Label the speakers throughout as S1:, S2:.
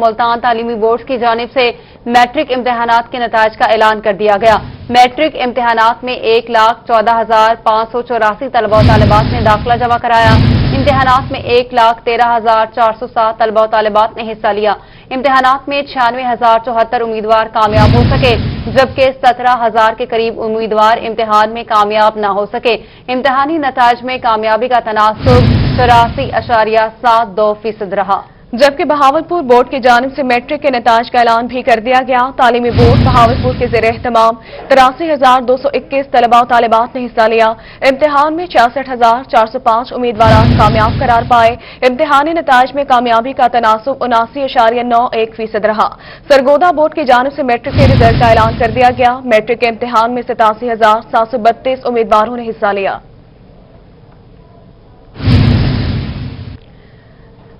S1: ملتان تعلیمی بورڈ کی جانب سے میٹرک امتحانات کے نتائج کا اعلان کر دیا گیا۔ میٹرک امتحانات میں 1,14,584 طلبہ و طالبات نے داخلہ جمع کرایا۔ امتحانات میں 1,13,407 طلبہ و طالبات نے حصہ لیا۔ امتحانات میں 96,074 امیدوار کامیاب ہو سکے، جبکہ 17,000 کے قریب امیدوار امتحان میں کامیاب نہ ہو سکے۔ امتحانی نتائج میں کامیابی کا تناسب 84.72% رہا۔ جبکہ بہاولپور بورڈ کی جانب سے میٹرک کے نتائج کا اعلان بھی کر دیا گیا۔ تعلیمی بورڈ بہاولپور کے زیر اہتمام 83,221 طلبہ و طالبات نے حصہ لیا۔ امتحان میں 66,405 امیدواران کامیاب قرار پائے۔ امتحانی نتائج میں کامیابی کا تناسب 79.91% رہا۔ سرگودا بورڈ کی جانب سے میٹرک کے رزلٹ کا اعلان کر دیا گیا۔ میٹرک کے امتحان میں 87,732 امیدواروں نے حصہ لیا۔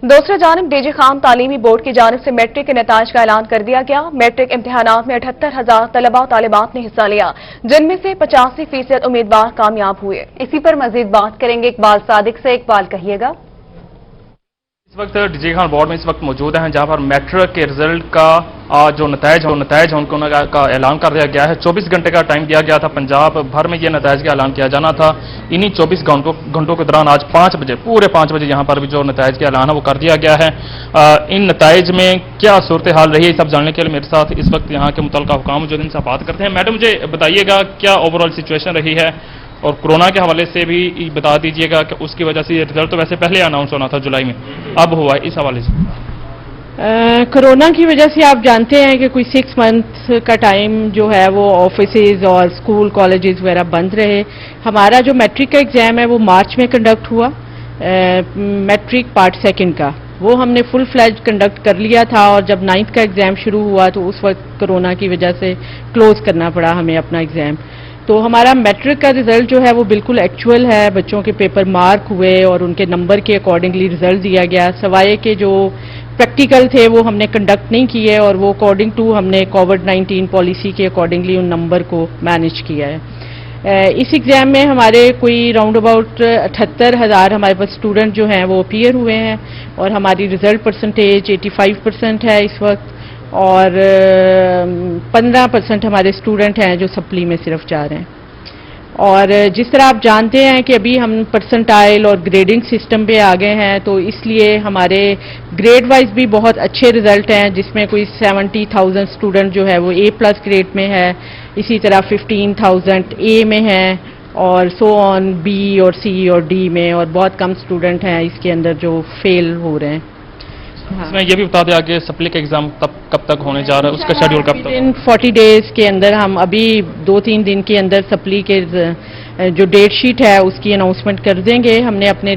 S1: دوسری جانب ڈی جی خان تعلیمی بورڈ کی جانب سے میٹرک کے نتائج کا اعلان کر دیا گیا۔ میٹرک امتحانات میں 78,000 طلبہ و طالبات نے حصہ لیا، جن میں سے 85% امیدوار کامیاب ہوئے۔ اسی پر مزید بات کریں گے اقبال صادق سے۔ اقبال کہیے گا۔
S2: اس وقت ڈی جی خان بورڈ میں اس وقت موجود ہیں، جہاں پر میٹرک کے رزلٹ کا جو نتائج ہیں ان کا اعلان کر دیا گیا ہے۔ 24 گھنٹے کا ٹائم دیا گیا تھا، پنجاب بھر میں یہ نتائج کا اعلان کیا جانا تھا۔ انہی 24 گھنٹوں کے دوران آج 5 بجے پورے 5 بجے یہاں پر بھی جو نتائج کا اعلان ہے وہ کر دیا گیا ہے۔ ان نتائج میں کیا صورتحال رہی ہے سب جاننے کے لیے میرے ساتھ اس وقت یہاں کے متعلقہ حکام جو ان سے بات کرتے ہیں۔ میڈم مجھے بتائیے گا کیا اوور آل سچویشن رہی ہے، اور کورونا کے حوالے سے بھی بتا دیجیے گا کہ اس کی وجہ سے یہ رزلٹ تو ویسے پہلے اناؤنس ہونا تھا جولائی میں، اب ہوا ہے، اس حوالے سے۔
S3: کورونا کی وجہ سے آپ جانتے ہیں کہ کوئی 6 منتھ کا ٹائم جو ہے وہ آفیسز اور اسکول کالجز وغیرہ بند رہے۔ ہمارا جو میٹرک کا ایگزام ہے وہ مارچ میں کنڈکٹ ہوا، میٹرک پارٹ سیکنڈ کا، وہ ہم نے فل فلیج کنڈکٹ کر لیا تھا، اور جب 9th کا ایگزام شروع ہوا تو اس وقت کورونا کی وجہ سے کلوز کرنا پڑا ہمیں اپنا ایگزام۔ تو ہمارا میٹرک کا رزلٹ جو ہے وہ بالکل ایکچوئل ہے، بچوں کے پیپر مارک ہوئے اور ان کے نمبر کے اکارڈنگلی رزلٹ دیا گیا، سوائے کہ جو پریکٹیکل تھے وہ ہم نے کنڈکٹ نہیں کیے، اور وہ اکارڈنگ ٹو ہم نے کووڈ-19 پالیسی کے اکارڈنگلی ان نمبر کو مینیج کیا ہے۔ اس ایگزام میں ہمارے کوئی راؤنڈ اباؤٹ 78,000 ہمارے پاس اسٹوڈنٹ جو ہیں وہ اپیئر ہوئے ہیں، اور ہماری رزلٹ پرسنٹیج 85% ہے اس وقت، اور 15% ہمارے اسٹوڈنٹ ہیں جو سپلی میں صرف جا رہے ہیں۔ اور جس طرح آپ جانتے ہیں کہ ابھی ہم پرسنٹائل اور گریڈنگ سسٹم پہ آ گئے ہیں، تو اس لیے ہمارے گریڈ وائز بھی بہت اچھے رزلٹ ہیں، جس میں کوئی 70,000 اسٹوڈنٹ جو ہے وہ A+ گریڈ میں ہے، اسی طرح 15,000 A میں ہیں، اور سو آن B اور C اور D میں، اور بہت کم اسٹوڈنٹ ہیں اس کے اندر جو فیل ہو رہے ہیں۔
S2: اس میں یہ بھی بتا دیا کہ سپلی کا ایگزام کب تک ہونے جا رہا ہے، اس کا شیڈیول کب تک؟
S3: 40 ڈیز کے اندر، ہم ابھی 2-3 دن کے اندر سپلی کے جو ڈیٹ شیٹ ہے اس کی اناؤنسمنٹ کر دیں گے۔ ہم نے اپنے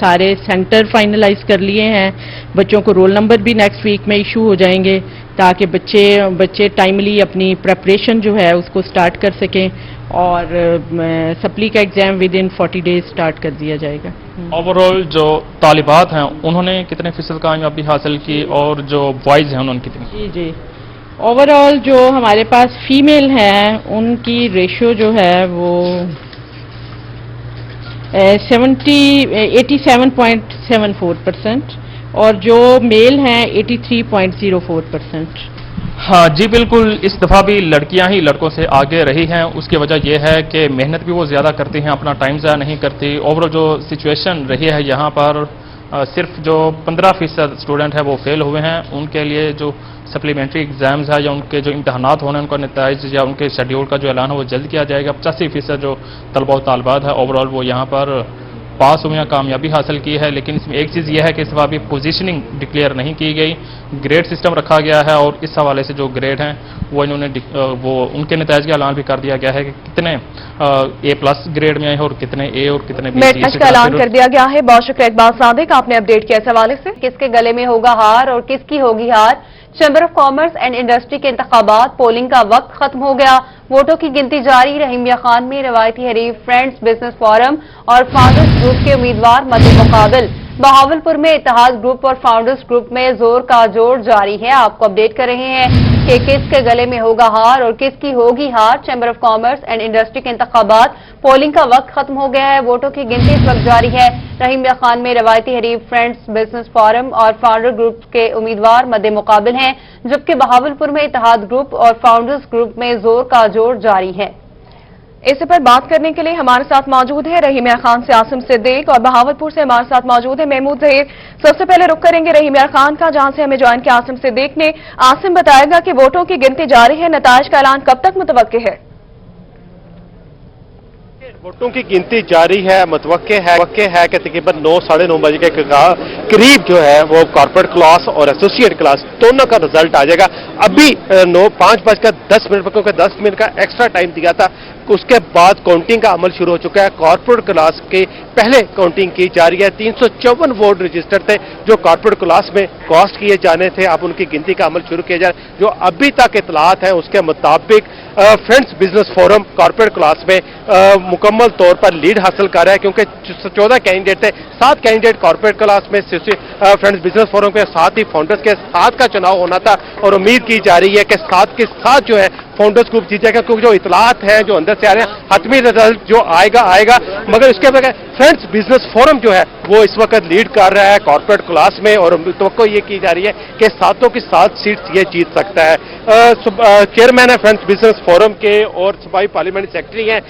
S3: سارے سینٹر فائنلائز کر لیے ہیں، بچوں کو رول نمبر بھی نیکسٹ ویک میں ایشو ہو جائیں گے، تاکہ بچے ٹائملی اپنی پریپریشن جو ہے اس کو سٹارٹ کر سکیں، اور سپلی کا exam within 40 days start کر دیا جائے گا۔
S2: اوور آل جو طالبات ہیں انہوں نے کتنے فیصد کامیابی حاصل کی، اور جو بوائز ہیں انہوں نے کتنی؟
S3: جی اوور آل جو ہمارے پاس فیمیل ہیں ان کی ریشو جو ہے وہ 87.74%، اور جو میل ہیں 83.04%۔
S2: ہاں جی بالکل، اس دفعہ بھی لڑکیاں ہی لڑکوں سے آگے رہی ہیں۔ اس کی وجہ یہ ہے کہ محنت بھی وہ زیادہ کرتی ہیں، اپنا ٹائم ضائع نہیں کرتی۔ اوورآل جو سچویشن رہی ہے یہاں پر صرف جو 15% اسٹوڈنٹ ہیں وہ فیل ہوئے ہیں، ان کے لیے جو سپلیمنٹری ایگزامز ہے یا ان کے جو امتحانات ہونے ہیں ان کا نتائج یا ان کے شیڈیول کا جو اعلان ہے وہ جلد کیا جائے گا۔ 85% جو طلبہ و طالبات ہے اوورآل وہ یہاں پر پاس ہوئے ہیں، کامیابی حاصل کی ہے، لیکن اس میں ایک چیز یہ ہے کہ اس دفعہ بھی پوزیشننگ ڈکلیئر نہیں کی گئی، گریڈ سسٹم رکھا گیا ہے، اور اس حوالے سے جو گریڈ ہیں وہ انہوں نے ان کے نتائج کا اعلان بھی کر دیا گیا ہے کہ کتنے A+ گریڈ میں آئے ہیں اور کتنے A اور کتنے B
S1: کا اعلان کر دیا گیا ہے۔ بہت شکریہ اقبال صادق، آپ نے اپڈیٹ کیا اس حوالے سے۔ کس کے گلے میں ہوگا ہار اور کس کی ہوگی ہار؟ Chamber of commerce and industry کے انتخابات، پولنگ کا وقت ختم ہو گیا، ووٹوں کی گنتی جاری۔ رحیمیہ خان میں روایتی حریف فرینڈز بزنس فورم اور فاؤنڈرز گروپ کے امیدوار مد مقابل۔ بہاولپور میں اتحاد گروپ اور فاؤنڈرز گروپ میں زور کا جوڑ جاری ہے، آپ کو اپڈیٹ کر رہے ہیں۔
S4: कि किसके गले में होगा हार और किसकी होगी हार। Chamber of commerce and industry के इंतखाबात, पोलिंग का वक्त खत्म हो गया है, वोटों की गिनती इस वक्त जारी है। रहीम या खान में रवायती हरीफ फ्रेंड्स बिजनेस फोरम और फाउंडर ग्रुप के उम्मीदवार मद्दे मुकाबिल हैं, जबकि बहावलपुर में इत्तेहाद ग्रुप और फाउंडर्स ग्रुप में जोर का जोर जारी है।
S1: इस पर बात करने के लिए हमारे साथ मौजूद है रहीम खान से आसिम सिद्दीक और बहावलपुर से हमारे साथ मौजूद है महमूद जहीर। सबसे पहले रुख करेंगे रहीम खान का, जहां से हमें ज्वाइन किया आसिम सिद्दीक ने। आसिम बताएगा कि वोटों की गिनती जारी है, नताइज का ऐलान कब तक मुतवक्के है?
S5: वोटों की गिनती जारी है, मुतवक्के है कि तकरीबन 9 साढ़े 9 बजे के करीब जो है वो कॉर्पोरेट क्लास और एसोसिएट क्लास दोनों का रिजल्ट आ जाएगा। अभी 5:10 क्योंकि 10 मिनट का एक्स्ट्रा टाइम दिया था, उसके बाद काउंटिंग का अमल शुरू हो चुका है। कॉर्पोरेट क्लास के पहले काउंटिंग की जा रही है। 354 वोट रजिस्टर्ड थे जो कॉर्पोरेट क्लास में कास्ट किए जाने थे, अब उनकी गिनती का अमल शुरू किया जा रहा है। जो अभी तक इतलात है उसके मुताबिक friends business forum corporate class में मुकम्मल तौर पर लीड हासिल कर रहा है, क्योंकि 14 कैंडिडेट थे, 7 कैंडिडेट कॉर्पोरेट क्लास में फ्रेंड्स बिजनेस फोरम के साथ ही फाउंडर्स के साथ का चुनाव होना था और उम्मीद की जा रही है कि साथ के साथ जो है फाउंडर्स ग्रुप जीतेगा, क्योंकि जो इतलात है जो अंदर से आ रहे हैं हतमी रिजल्ट जो आएगा, मगर इसके बगैर फ्रेंड्स बिजनेस फोरम जो है वो इस वक्त लीड कर रहा है कॉर्पोरेट क्लास में और तो ये की जा रही है कि सातों की 7 सीट्स ये जीत सकता है। चेयरमैन है फ्रेंड्स बिजनेस फोरम के और सूबाई पार्लियामेंट्री सेक्रेटरी हैं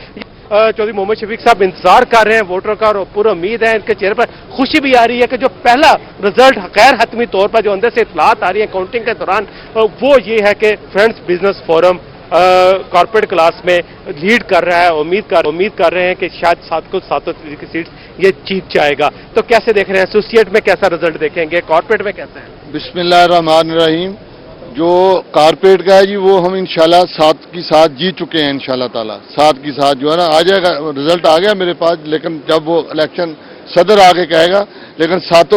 S5: चौधरी मोहम्मद शफीक साहब, इंतजार कर रहे हैं वोटरों का और पूरी उम्मीद है, इनके चेहरे पर खुशी भी आ रही है कि जो पहला रिजल्ट गैर हतमी तौर पर जो अंदर से इतलात आ रही है काउंटिंग के दौरान वो ये है कि friends business forum corporate class में लीड कर रहा है। उम्मीद कर रहे हैं कि शायद 7 की सीट ये जीत जाएगा। तो कैसे देख रहे हैं, एसोसिएट में कैसा रिजल्ट देखेंगे, कॉर्पोरेट में कैसा है?
S6: बिस्मिल्लाहिर्रहमानिर्रहीम। जो कारपेट का है जी वो हम इंशाल्लाह 7 की 7 जीत चुके हैं इंशाल्लाह ताला। 7 की 7 जो है ना आ जाएगा, रिजल्ट आ गया मेरे पास, लेकिन जब वो इलेक्शन सदर आगे कहेगा, लेकिन 7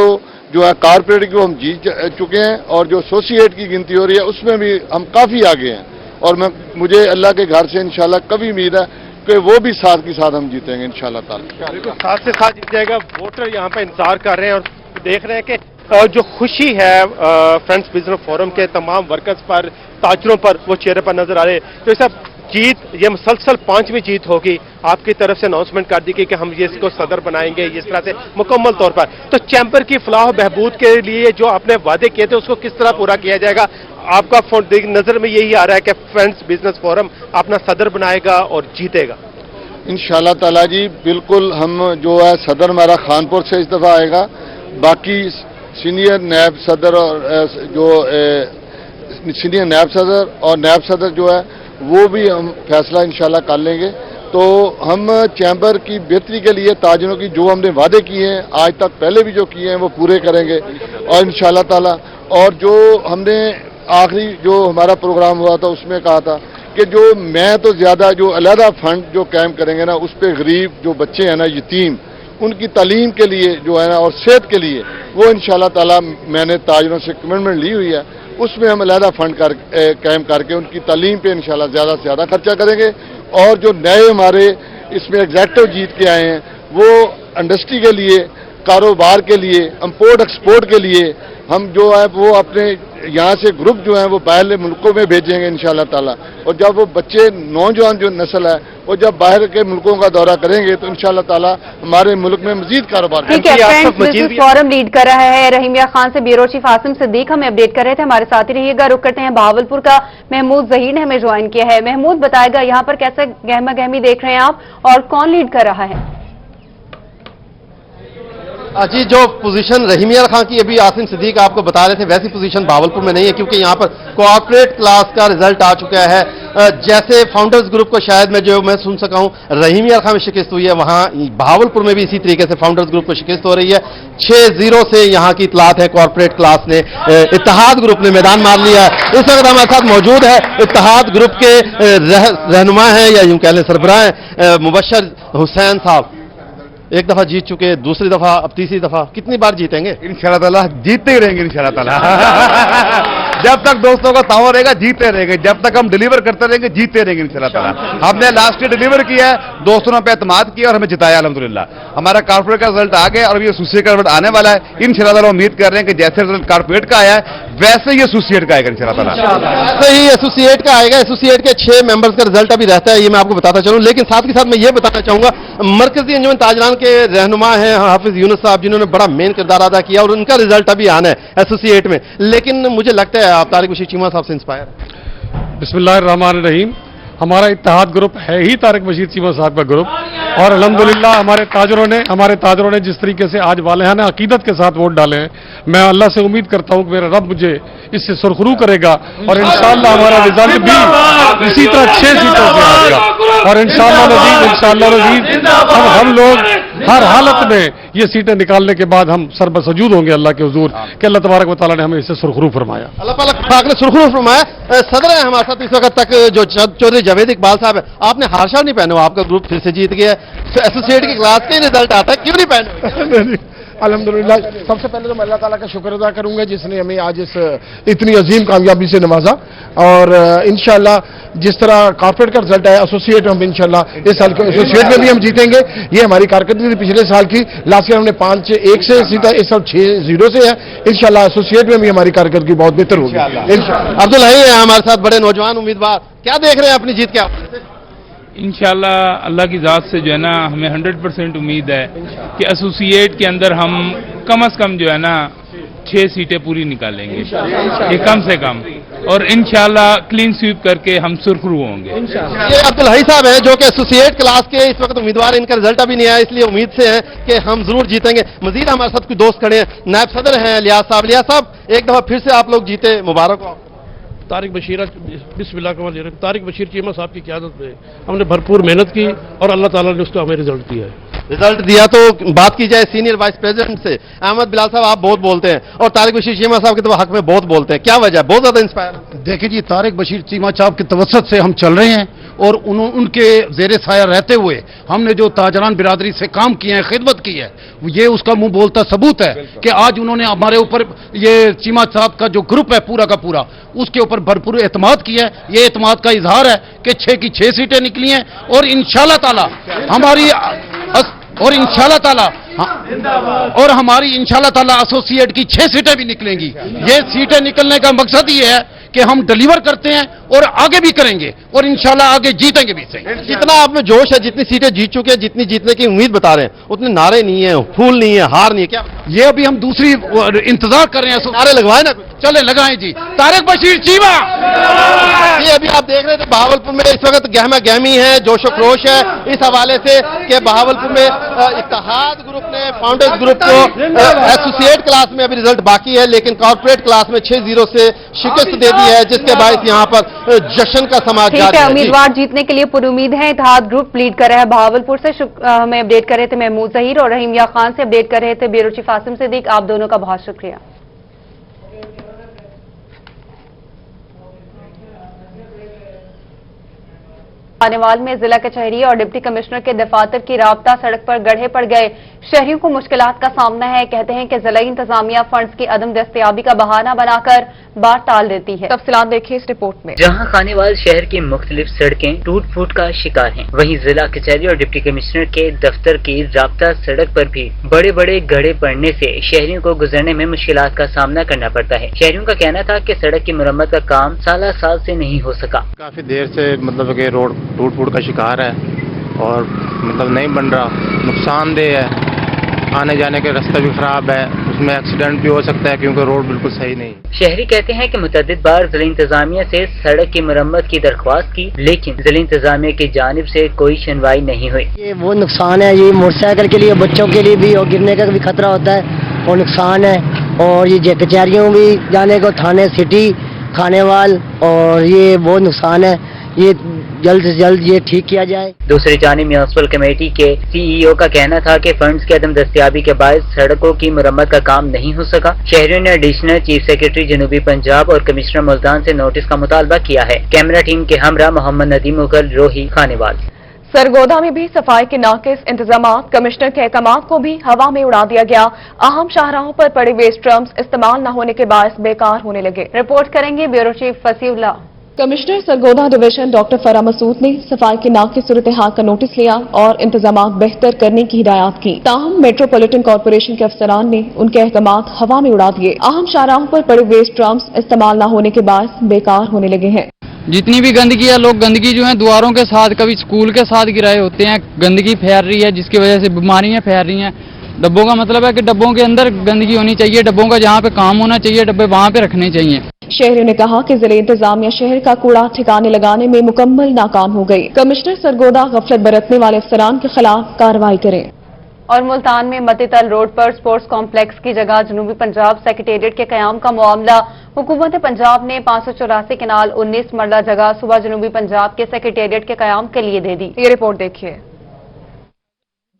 S6: जो है कारपेट की वो हम जीत चुके हैं और जो एसोसिएट की गिनती हो रही है उसमें भी हम काफ़ी आगे हैं और मुझे अल्लाह के घर से इंशाल्लाह कभी उम्मीद है कि वो भी 7 की 7 हम जीतेंगे इंशाल्लाह ताला।
S5: बिल्कुल 7 से 7 जीत जाएगा। वोटर यहाँ पे इंतजार कर रहे हैं और देख रहे हैं कि जो खुशी है फ्रेंड्स बिजनेस फोरम के तमाम वर्कर्स पर, ताजरों पर, वो चेहरे पर नजर आ रहे हैं। तो सब जीत ये मुसलसल 5वीं जीत होगी, आपकी तरफ से अनाउंसमेंट कर दी गई कि हम ये इसको सदर बनाएंगे इस तरह से मुकम्मल तौर पर। तो चैम्बर की फलाह बहबूद के लिए जो आपने वादे किए थे उसको किस तरह पूरा किया जाएगा? आपका नजर में यही आ रहा है कि फ्रेंड्स बिजनेस फोरम अपना सदर बनाएगा और जीतेगा
S6: इंशाल्लाह ताला जी। बिल्कुल, हम जो है सदर हमारा खानपुर से इस दफा आएगा, बाकी सीनियर नायब सदर और जो सीनियर नायब सदर और नायब सदर जो है वो भी हम फैसला इंशाल्लाह कर लेंगे। तो हम चैम्बर की बेहतरी के लिए ताजरों की जो हमने वादे किए हैं आज तक पहले भी जो किए हैं वो पूरे करेंगे और इंशाल्लाह ताला। और जो हमने आखिरी जो हमारा प्रोग्राम हुआ था उसमें कहा था कि जो मैं तो ज़्यादा जो अलहदा फंड जो कायम करेंगे ना उस पर गरीब जो बच्चे हैं ना, यतीम, उनकी तालीम के लिए जो है ना और सेहत के लिए वो इंशाल्लाह ताला मैंने ताजरों से कमिटमेंट ली हुई है, उसमें हम अलहदा फंड कायम करके उनकी तालीम पे इंशाल्लाह ज़्यादा से ज़्यादा खर्चा करेंगे। और जो नए हमारे इसमें एग्जेक्टिव जीत के आए हैं वो इंडस्ट्री के लिए, कारोबार के लिए, इंपोर्ट एक्सपोर्ट के लिए हम जो है वो अपने यहाँ से ग्रुप जो है वो बाहर मुल्कों में भेजेंगे इंशाल्लाह ताला। और जब वो बच्चे नौजवान जो नस्ल है वो जब बाहर के मुल्कों का दौरा करेंगे तो इंशाल्लाह ताला हमारे मुल्क में मजीद कारोबार।
S4: ठीक है, फ्रेंड्स बिजनेस फोरम लीड कर रहा है रहीम खान से ब्यूरो चीफ आसिम सिद्दीक हमें अपडेट कर रहे थे, हमारे साथ ही रहिएगा। रुक करते हैं बहावलपुर का, महमूद जहीर ने हमें ज्वाइन किया है। महमूद बताएगा यहाँ पर कैसे गहमा गहमी देख रहे हैं आप और कौन लीड कर रहा है?
S7: जी, जो पोजीशन रहीम खान की अभी आसिम सिद्दीक आपको बता रहे थे वैसी पोजीशन बहावलपुर में नहीं है, क्योंकि यहाँ पर कॉर्पोरेट क्लास का रिजल्ट आ चुका है। जैसे फाउंडर्स ग्रुप को शायद मैं सुन सका हूँ रहीम खान में शिकस्त हुई है, वहाँ बहावलपुर में भी इसी तरीके से फाउंडर्स ग्रुप को शिकस्त हो रही है। 6-0 से यहाँ की इतलात है कॉर्पोरेट क्लास ने, इत्तेहाद ग्रुप ने मैदान मार लिया है। इस वक्त हमारे साथ मौजूद है इत्तेहाद ग्रुप के रहनुमा हैं या यूं कह लें सरबराह हैं मुबशर हुसैन साहब। एक दफा जीत चुके, दूसरी दफा, अब तीसरी दफा, कितनी बार जीतेंगे?
S8: इंशाल्लाह ताला जीतते ही रहेंगे इंशाल्लाह ताला। जब तक दोस्तों का तावा रहेगा जीतते रहेंगे, जब तक हम डिलीवर करते रहेंगे जीतते रहेंगे इंशाल्लाह ताला। हमने लास्ट ईयर डिलीवर किया है, दोस्तों ने पे एतमाद किया और हमें जिताया अल्हम्दुलिल्लाह। हमारा कारपोरेट का रिजल्ट आ गया और ये एसोसिएट का रिजल्ट आने वाला है इंशाल्लाह ताला। उम्मीद कर रहे हैं कि जैसे रिजल्ट कारपोरेट का आया है वैसे ही एसोसिएट का आएगा इंशाल्लाह ताला।
S7: ऐसे ही एसोसिएट का आएगा। एसोसिएट के 6 मेंबर्स का रिजल्ट अभी रहता है, ये मैं आपको बताता चलूं। लेकिन साथ के साथ मैं ये बताना चाहूंगा, मरकजी अंजुमन ताजरान के रहनुमा हैं हाफिज यूनुस साहब, जिन्होंने बड़ा मेन किरदार अदा किया और उनका रिजल्ट अभी आना है एसोसिएट में। लेकिन मुझे लगता है आप तारिक बशीर चीमा साहब से इंस्पायर है।
S9: बिस्मिल्लाहिर्रहमानिर्रहीम। हमारा इत्तेहाद ग्रुप है ही तारिक बशीर चीमा साहब का ग्रुप, और अल्हम्दुलिल्लाह हमारे ताजरों ने जिस तरीके से आज वालिहाना अकीदत के साथ वोट डाले हैं, मैं अल्लाह से उम्मीद करता हूं कि मेरा रब मुझे इससे सुरखरू करेगा और इंशाअल्लाह हमारा रिजल्ट भी इसी तरह 6 सीटों से आएगा। और इंशाअल्लाह नजीब हम लोग हर हालत में ये सीटें निकालने के बाद हम सरबसजूद होंगे अल्लाह के हुजूर कि अल्लाह तबारक व तआला ने हमें इससे सुरखरू फरमाया।
S7: अल्लाह पाक ने सुरखरू फरमाया। सदर है हमारे साथ इस वक्त तक जो चौधरी जावेद इकबाल साहब है। आपने हार शार नहीं पहने हो, आपका ग्रुप फिर से जीत गया। एसोसिएट की क्लास का ही रिजल्ट आता है, क्यों नहीं पहने?
S10: अल्हम्दुलिल्लाह, सबसे पहले तो मैं अल्लाह ताला का शुक्र अदा करूंगा जिसने हमें आज इस इतनी अजीम कामयाबी से नवाजा। और इंशाअल्लाह जिस तरह कॉर्पोरेट का रिजल्ट आया एसोसिएट में, हम इंशाअल्लाह इस साल के एसोसिएट में भी हम जीतेंगे। ये हमारी कारकर्दगी थी पिछले साल की। लास्ट ईयर हमने 5-1 से जीता, इस साल 6-0 से है। इंशाअल्लाह एसोसिएट में भी हमारी कारकर्दगी बहुत बेहतर होगी इंशाअल्लाह।
S7: अब्दुल हई है हमारे साथ, बड़े नौजवान उम्मीदवार, क्या देख रहे हैं अपनी जीत के हवाले से?
S11: इंशाल्लाह अल्लाह की ज़ात से जो है ना हमें 100% उम्मीद है कि एसोसिएट के अंदर हम कम से कम जो है ना 6 सीटें पूरी निकालेंगे, ये कम से कम, और इंशाल्लाह क्लीन स्वीप करके हम सुरखरू होंगे।
S7: ये अब्दुल हई साहब हैं जो कि एसोसिएट क्लास के इस वक्त उम्मीदवार, इनका रिजल्ट अभी नहीं आया, इसलिए उम्मीद से है कि हम जरूर जीतेंगे। मजीद हमारे साथ कुछ दोस्त खड़े हैं, नायब सदर हैं लियाज साहब। लियाज साहब, एक दफा फिर से आप लोग जीते, मुबारक हो।
S12: तारिक बशीर तारिक बशीर चीमा साहब की क़यादत में हमने भरपूर मेहनत की और अल्लाह ताला ने उसको हमें रिजल्ट दिया है।
S7: रिजल्ट दिया तो बात की जाए सीनियर वाइस प्रेसिडेंट से, अहमद बिलाल साहब आप बहुत बोलते हैं और तारिक बशीर चीमा साहब के तो हक में बहुत बोलते हैं, क्या वजह है? बहुत ज्यादा इंस्पायर।
S13: देखिए जी, तारिक बशीर चीमा साहब के तवसत से हम चल रहे हैं और उनके जेर साया रहते हुए हमने जो ताजरान बिरादरी से काम किए हैं, खिदमत की है, ये उसका मुंह बोलता सबूत है कि आज उन्होंने हमारे ऊपर, ये चीमा साहब का जो ग्रुप है पूरा का पूरा, उसके ऊपर भरपूर एतमाद किया है। ये एतमाद का इजहार है कि 6 की 6 सीटें निकली हैं और इंशाअल्लाह ताला हमारी इंशाअल्लाह ताला एसोसिएट की 6 सीटें भी निकलेंगी। ये सीटें निकलने का मकसद ये है कि हम डिलीवर करते हैं और आगे भी करेंगे और इंशाल्लाह आगे जीतेंगे भी।
S7: जितना आप में जोश है, जितनी सीटें जीत चुके हैं, जितनी जीतने की उम्मीद बता रहे हैं, उतने नारे नहीं है, फूल नहीं है, हार नहीं है, क्या
S13: ये अभी हम दूसरी इंतजार कर रहे हैं।
S7: नारे लगवाए ना,
S13: चले लगाएं जी। तारिक बशीर चीमा।
S7: ये अभी आप देख रहे थे बहावलपुर में इस वक्त गहमा गहमी है, जोशो खरोश है इस हवाले से कि बहावलपुर में इत्तेहाद ग्रुप ने फाउंडर्स ग्रुप को एसोसिएट क्लास में अभी रिजल्ट बाकी है, लेकिन कॉर्पोरेट क्लास में 6-0 से शिकस्त दे दी है, जिसके बायस यहाँ पर जश्न का समाज जारी है।
S4: उम्मीदवार जीतने के लिए पुरुमीद है। इत्तेहाद ग्रुप लीड कर रहा है बहावलपुर से। हमें अपडेट कर रहे थे महमूद जहीर और रहीम या खान से अपडेट कर रहे थे ब्यूरो चीफ आसिम सिद्दीक। आप दोनों का बहुत शुक्रिया। खानेवाल में जिला कचहरी और डिप्टी कमिश्नर के दफातर की राबता सड़क पर गड्ढे पड़ गए। शहरियों को मुश्किलात का सामना है। कहते हैं कि जिला इंतजामिया फंड्स की अदम दस्तयाबी का बहाना बनाकर बार टाल देती है। तफसीलात देखिए इस रिपोर्ट में।
S14: जहां खानेवाल शहर की मुख्तलिफ सड़कें टूट फूट का शिकार हैं, वहीं जिला कचहरी और डिप्टी कमिश्नर के दफ्तर की राबता सड़क पर भी बड़े बड़े गड्ढे पड़ने से शहरियों को गुजरने में मुश्किलात का सामना करना पड़ता है। शहरियों का कहना था कि सड़क की मरम्मत का काम साल से नहीं हो सका।
S15: काफी देर से मतलब कि रोड टूट फूट का शिकार है और मतलब नहीं बन रहा, नुकसानदेह है, आने जाने के रास्ता भी खराब है, उसमें एक्सीडेंट भी हो सकता है क्योंकि रोड बिल्कुल सही नहीं।
S14: शहरी कहते हैं कि मुतअद्दिद बार जिला इंतजामिया से सड़क की मरम्मत की दरख्वास्त की, लेकिन जिला इंतजामिया की जानिब से कोई सुनवाई नहीं हुई।
S16: ये वो नुकसान है, ये मोटरसाइकिल के लिए, बच्चों के लिए भी, और गिरने का भी खतरा होता है और नुकसान है। और ये कचहरियों भी जाने को, थाने, सिटी, खानेवाल, और ये बहुत नुकसान है। ये जल्द से जल्द ये ठीक किया जाए।
S14: दूसरी जानिब म्युनिसिपल कमेटी के CEO का कहना था कि फंड्स की अदम दस्तयाबी के बायस सड़कों की मरम्मत का काम नहीं हो सका। शहरियों ने एडिशनल चीफ सेक्रेटरी जनूबी पंजाब और कमिश्नर मुल्तान से नोटिस का मुतालबा किया है। कैमरा टीम के हमरा मोहम्मद नदीम मुगल, रोही, खानेवाल।
S1: सरगोदा में भी सफाई के नाकिस इंतजाम, कमिश्नर के अहकामात को भी हवा में उड़ा दिया गया। अहम शाहराहों पर पड़े वेस्ट ड्रम्स इस्तेमाल न होने के बायस बेकार होने लगे।
S4: रिपोर्ट करेंगे bureau chief Fasiullah.
S1: Commissioner Sargodha division doctor Farah Masood ने सफाई की नाकिस सूरत हाल का नोटिस लिया और इंतजाम बेहतर करने की हिदायत की। ताहम मेट्रोपॉलिटन कॉर्पोरेशन के अफसरान ने उनके अहकामात हवा में उड़ा दिए। अहम शाहराहों पर पड़े वेस्ट ड्रम्स इस्तेमाल न होने के बायस बेकार होने लगे हैं।
S17: जितनी भी गंदगी है, लोग गंदगी जो है द्वारों के साथ, कभी स्कूल के साथ गिराए होते हैं, गंदगी फैल रही है जिसकी वजह से बीमारियां फैल रही हैं। डब्बों का मतलब है कि डब्बों के अंदर गंदगी होनी चाहिए, डब्बों का जहाँ पे काम होना चाहिए डब्बे वहाँ पे रखने चाहिए।
S1: शहरियों ने कहा कि जिले इंतजामिया शहर का कूड़ा ठिकाने लगाने में मुकम्मल नाकाम हो गई। कमिश्नर सरगोदा गफलत बरतने वाले अफसरान के खिलाफ कार्रवाई करें।
S4: और मुल्तान में मतीतल रोड पर स्पोर्ट्स कॉम्प्लेक्स की जगह जनूबी पंजाब सेक्रेटेरिएट के कयाम का मामला। हुकूमत पंजाब ने 584 केनाल 19 मरला जगह सुबह जनूबी पंजाब के सेक्रेटेरिएट के कयाम के लिए दे दी। ये रिपोर्ट देखिए।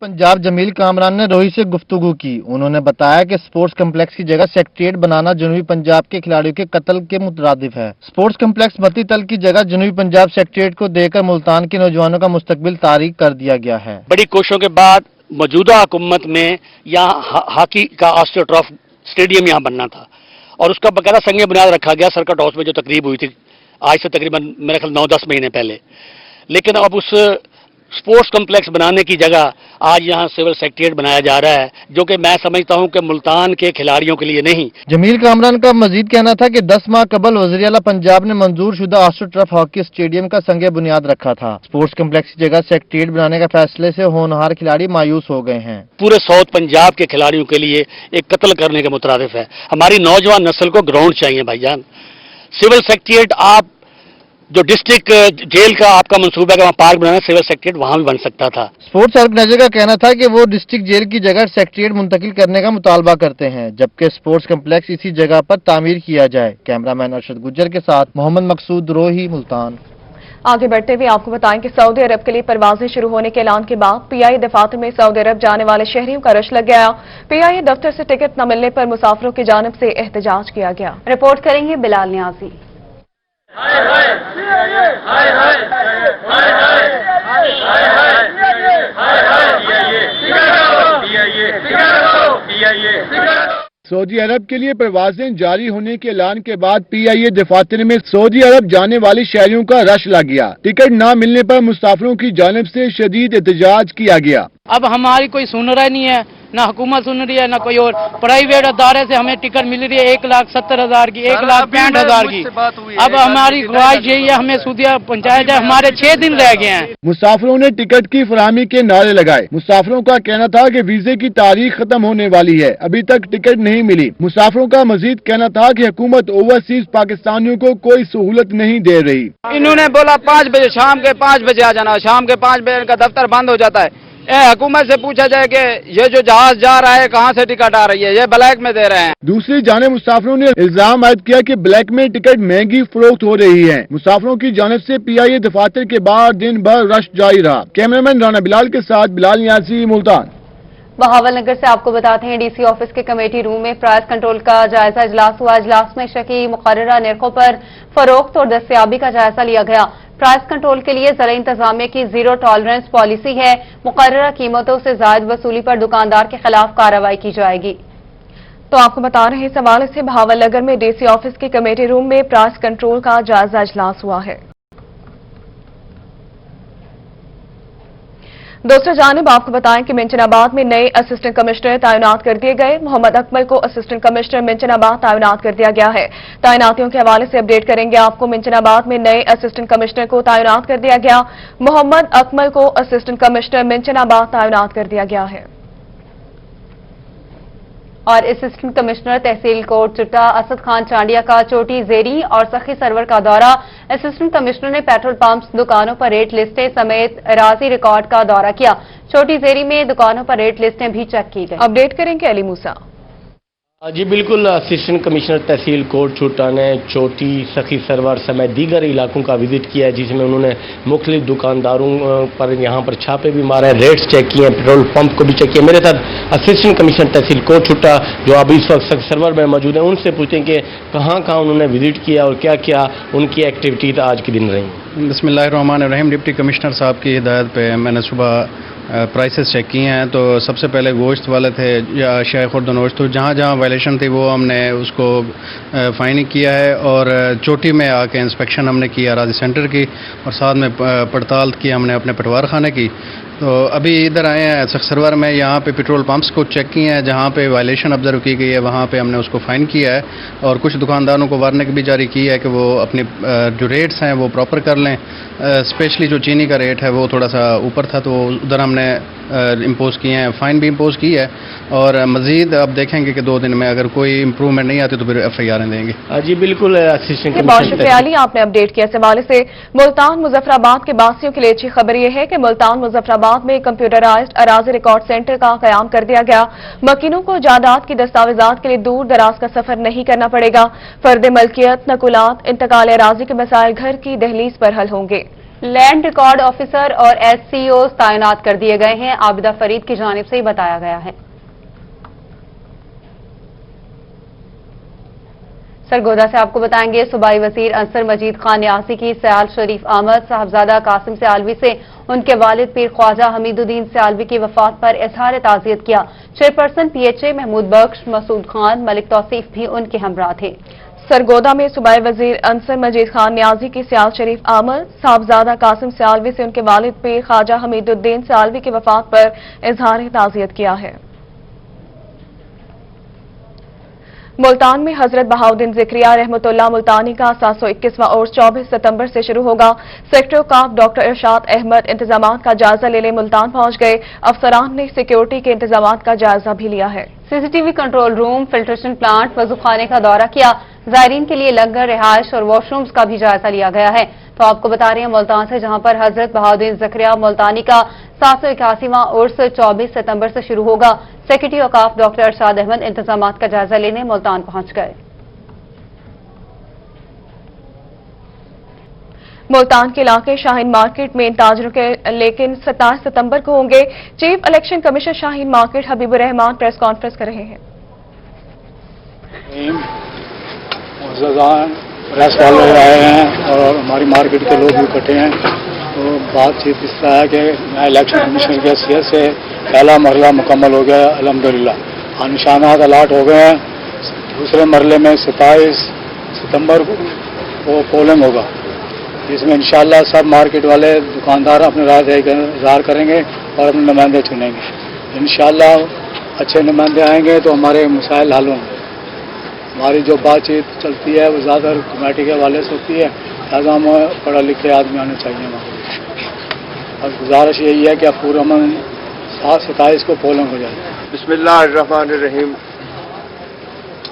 S18: पंजाब जमील कामरान ने रोही से गुफ्तगू की। उन्होंने बताया कि स्पोर्ट्स कम्प्लेक्स की जगह सेक्रेटेरिएट बनाना जनूबी पंजाब के खिलाड़ियों के कत्ल के मुतरादिफ है। स्पोर्ट्स कम्प्लेक्स मतीतल की जगह जनूबी पंजाब सेक्रेटेरिएट को देकर मुल्तान के नौजवानों का मुस्तकबिल तारीक कर दिया गया है।
S19: बड़ी कोशिशों के बाद मौजूदा हुकूमत में यहाँ हॉकी का ऑस्ट्रोटर्फ स्टेडियम यहाँ बनना था और उसका बकायदा संग बुनियाद रखा गया सर्किट हाउस में जो तकरीब हुई थी आज से तकरीबन मेरे ख्याल 9-10 महीने पहले। लेकिन अब उस स्पोर्ट्स कम्प्लेक्स बनाने की जगह आज यहाँ सिविल सेक्रेटेरिएट बनाया जा रहा है, जो कि मैं समझता हूँ कि मुल्तान के खिलाड़ियों के लिए नहीं।
S18: जमील कामरान का मजीद कहना था कि 10 माह कबल वज़ीर आला पंजाब ने मंजूर शुदा ऑस्ट्रोटर्फ हॉकी स्टेडियम का संग बुनियाद रखा था। स्पोर्ट्स कम्प्लेक्स की जगह सेक्रेटेरिएट बनाने का फैसले से होनहार खिलाड़ी मायूस हो गए हैं।
S19: पूरे साउथ पंजाब के खिलाड़ियों के लिए एक कत्ल करने के मुतरादिफ है। हमारी नौजवान नस्ल को ग्राउंड चाहिए भाईजान। सिविल सेक्रेटेरिएट आप जो डिस्ट्रिक्ट जेल का आपका मंसूबा है कि वहाँ पार्क बनाना, सिविल सेक्रेटेरिएट वहाँ भी बन सकता था।
S18: स्पोर्ट्स ऑर्गेनाइजर का कहना था कि वो डिस्ट्रिक्ट जेल की जगह सेक्रेटेरिएट मुंतकिल करने का मुतालबा करते हैं, जबकि स्पोर्ट्स कम्प्लेक्स इसी जगह पर तामीर किया जाए। कैमरामैन अरशद गुज्जर के साथ मोहम्मद मकसूद, रोही, मुल्तान।
S1: आगे बढ़ते हुए आपको बताएं कि सऊदी अरब के लिए परवाजें शुरू होने के ऐलान के बाद पीआईए दफातर में सऊदी अरब जाने वाले शहरियों का रश लग गया। पीआईए दफ्तर से टिकट न मिलने पर मुसाफिरों की जानिब से एहतजाज किया गया।
S4: रिपोर्ट करेंगे बिलाल नियाजी।
S20: सऊदी अरब के लिए परवाजें जारी होने के ऐलान के बाद पीआईए दफातर में सऊदी अरब जाने वाले शहरियों का रश लग गया। टिकट न मिलने पर मुसाफिरों की जानिब से शदीद एहतजाज किया गया।
S17: अब हमारी कोई सुन रहा नहीं है, ना हुकूमत सुन रही है, ना कोई और। प्राइवेट अदारे से हमें टिकट मिल रही है 1,70,000 की, 1,65,000 की। अब हमारी ख्वाहिश यही है हमें सूदिया पहुंचाया जाए। हमारे 6 दिन रह गए हैं।
S20: मुसाफिरों ने टिकट की फराहमी के नारे लगाए। मुसाफिरों का कहना था कि वीजे की तारीख खत्म होने वाली है, अभी तक टिकट नहीं मिली। मुसाफिरों का मजीद कहना था कि हुकूमत ओवरसीज पाकिस्तानियों को कोई सहूलत नहीं दे रही।
S17: इन्होंने बोला 5 बजे, शाम के 5 बजे आ जाना। शाम के 5 बजे का दफ्तर बंद हो जाता है। हुकूमत से पूछा जाए कि ये जो जहाज जा रहा है कहाँ से टिकट आ रही है, ये ब्लैक में दे रहे हैं।
S20: दूसरी जानिब मुसाफिरों ने इल्जाम आयद किया कि ब्लैक में टिकट महंगी फरोख्त हो रही है। मुसाफिरों की जानिब से पीआईए दफातर के बाहर दिन भर रश जारी रहा। कैमरामैन राना बिलाल के साथ बिलाल नियाजी, मुल्तान।
S4: बहावल नगर से आपको बताते हैं डीसी ऑफिस के कमेटी रूम में प्राइस कंट्रोल का जायजा इजलास हुआ। इजलास में शकी मुकर्ररा निर्खों पर फरोख्त और दस्तयाबी का जायजा लिया गया। प्राइस कंट्रोल के लिए ज़िला इंतजामिया की जीरो टॉलरेंस पॉलिसी है। मुकर्ररा कीमतों से जायद वसूली पर दुकानदार के खिलाफ कार्रवाई की जाएगी। तो आपको बता रहे हैं इस हवाले से बहावल नगर में डीसी ऑफिस के कमेटी रूम में प्राइस कंट्रोल का जायजा इजलास हुआ है। दूसरी जानिब आपको बताएं कि मिंचनाबाद में नए असिस्टेंट कमिश्नर तैनात कर दिए गए। मोहम्मद अकमल को असिस्टेंट कमिश्नर मिंचनाबाद तैनात कर दिया गया है। तैनातियों के हवाले से अपडेट करेंगे आपको। मिंचनाबाद में नए असिस्टेंट कमिश्नर को तैनात कर दिया गया। मोहम्मद अकमल को असिस्टेंट कमिश्नर मिंचनाबाद तैनात कर दिया गया है। और असिस्टेंट कमिश्नर तहसील कोट चुट्टा असद खान चांडिया का चोटी जेरी और सखी सरवर का दौरा। असिस्टेंट कमिश्नर ने पेट्रोल पंप्स, दुकानों पर रेट लिस्टें समेत राजी रिकॉर्ड का दौरा किया। चोटी जेरी में दुकानों पर रेट लिस्टें भी चेक की गई।
S1: अपडेट करेंगे अली मूसा।
S21: जी बिल्कुल, असिस्टेंट कमिश्नर तहसील कोट चुट्टा ने चोटी, सखी सरवर समेत दीगर इलाकों का विजिट किया है, जिसमें उन्होंने मुख्तलिफ दुकानदारों पर यहाँ पर छापे भी मारे, रेट्स चेक किए, पेट्रोल पंप को भी चेक किया। मेरे साथ असिस्टेंट कमिश्नर तहसील कोट चुट्टा जो अभी इस वक्त सखी सरवर में मौजूद हैं, उनसे पूछें कि कहाँ कहाँ उन्होंने विजिट किया और क्या क्या उनकी एक्टिविटीज आज के दिन रही।
S3: बिस्मिल्लाहिर्रहमानिर्रहीम। डिप्टी कमिश्नर साहब की हिदायत पे मैंने सुबह प्राइसेस चेक किए हैं। तो सबसे पहले गोश्त वाले थे या अशिया खुर्दनोश, तो जहाँ जहाँ वायलेशन थी वो हमने उसको फाइनिंग किया है। और चोटी में आके इंस्पेक्शन हमने किया राजी सेंटर की, और साथ में पड़ताल की हमने अपने पटवार खाने की। तो अभी इधर आए हैं सक्सरवर में, यहाँ पे पेट्रोल पंप्स को चेक किए हैं, जहाँ पे वायलेशन ऑब्जर्व की गई है वहाँ पे हमने उसको फाइन किया है। और कुछ दुकानदारों को वार्निंग भी जारी की है कि वो अपनी जो रेट्स हैं वो प्रॉपर कर लें। स्पेशली जो चीनी का रेट है वो थोड़ा सा ऊपर था, तो उधर हमने इम्पोज किए हैं, फाइन भी इम्पोज की है। और मजीद अब देखेंगे कि 2 दिन में अगर कोई इम्प्रूवमेंट नहीं आती तो फिर FIR देंगे।
S21: जी बिल्कुल, असिस्टेंट
S1: बहुत शुक्रिया अली, आपने अपडेट किया। इस हवाले से मुल्तान मुजफ्फराबाद के बासियों के लिए अच्छी खबर यह है कि मुल्तान मुजफ्फराबाद में कंप्यूटराइज्ड अराजी रिकॉर्ड सेंटर का कयाम कर दिया गया। मकीनों को जायदाद की दस्तावेजात के लिए दूर दराज का सफर नहीं करना पड़ेगा। फर्द मलकियत, नकुलात, इंतकाल अराजी के मसाइल घर की दहलीज पर हल होंगे।
S4: लैंड रिकॉर्ड ऑफिसर और SCOs तैनात कर दिए गए हैं। आबिदा फरीद की जानिब से ही बताया गया है। सरगोदा से आपको बताएंगे, सूबाई वजीर अंसर मजीद खान न्यासी की सयाल शरीफ आमद। साहबजादा कासिम सियालवी से उनके वालिद पीर ख्वाजा हमीदुद्दीन सियालवी की वफात पर इजहार ताज़ियत किया। चेयरपर्सन PHA महमूद बख्श, मसूद खान, मलिक तौसीफ भी उनके हमरा थे।
S1: सरगोदा में सूबाई वजीर अंसर मजीद खान न्याजी की सयाल शरीफ आमद। साहबजादा कासिम सियालवी से उनके वालिद पीर ख्वाजा हमीदुद्दीन सियालवी की वफात पर इजहार ताज़ियत किया है। मुल्तान में हजरत बहाउद्दीन ज़िक्रिया रहमतुल्लाह मुल्तानी का 721वां उर्स 24 सितंबर से शुरू होगा। सेक्रेटरी काफ डॉक्टर इरशाद अहमद इंतजामात का जायजा लेने मुल्तान पहुंच गए। अफसरान ने सिक्योरिटी के इंतजामात का जायजा भी लिया है।
S4: CCTV control room, filtration plant, वजूखाने का दौरा किया। जायरीन के लिए लंगर, रिहायश और वॉशरूम्स का भी जायजा लिया गया है। तो आपको बता रहे हैं मुल्तान से, जहां पर हजरत बहाउद्दीन ज़िक्रिया मुल्तानी का 781वां उर्स 24 सितंबर से शुरू होगा। सेक्रेटरी औकाफ डॉक्टर इरशाद अहमद इंतजामात का जायजा लेने मुल्तान पहुंच गए।
S1: मुल्तान के इलाके शाहीन मार्केट में ताजरों के लेकिन 27 सितंबर को होंगे। Chief election commissioner Shaheen market Habibur Rahman press conference कर रहे हैं।
S22: प्रेस वाले आए हैं और हमारी मार्केट के लोग भी इकट्ठे हैं। तो बातचीत इस तरह है कि मैं इलेक्शन कमीशन के हैसियत से पहला मरला मुकम्मल हो गया अल्हम्दुलिल्लाह। निशानात अलाट हो गए हैं। दूसरे मरले में 27 सितंबर को पोलिंग होगा, जिसमें इंशाअल्लाह सब मार्केट वाले दुकानदार अपने राय इज़हार करेंगे और अपने नुमाइंदे चुनेंगे। इंशाअल्लाह अच्छे नुमाइंदे आएंगे तो हमारे मसाइल हल होंगे। हमारी जो बातचीत चलती है वो ज़्यादातर कमेटी के हवाले से होती है, लिहाजा हम पढ़े लिखे आदमी आने चाहिए हमारे। और गुजारिश यही है कि आप पूरा अमन 27 को पोलिंग हो जाए।
S23: बिस्मिल्लाहिर्रहमानिर्रहीम।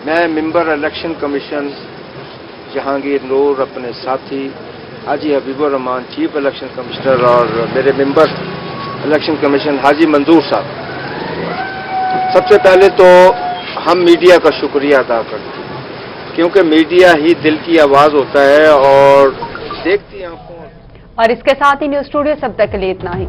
S23: मैं member election commission Jahangir Noor, अपने साथी Haji Habibur Rahman chief election commissioner और मेरे मेंबर इलेक्शन कमीशन हाजी मंजूर साहब, सबसे पहले तो हम मीडिया का शुक्रिया अदा करते हैं, क्योंकि मीडिया ही दिल की आवाज़ होता है और देखती आंखों।
S4: और इसके साथ ही न्यूज स्टूडियो सब तक के लिए इतना ही।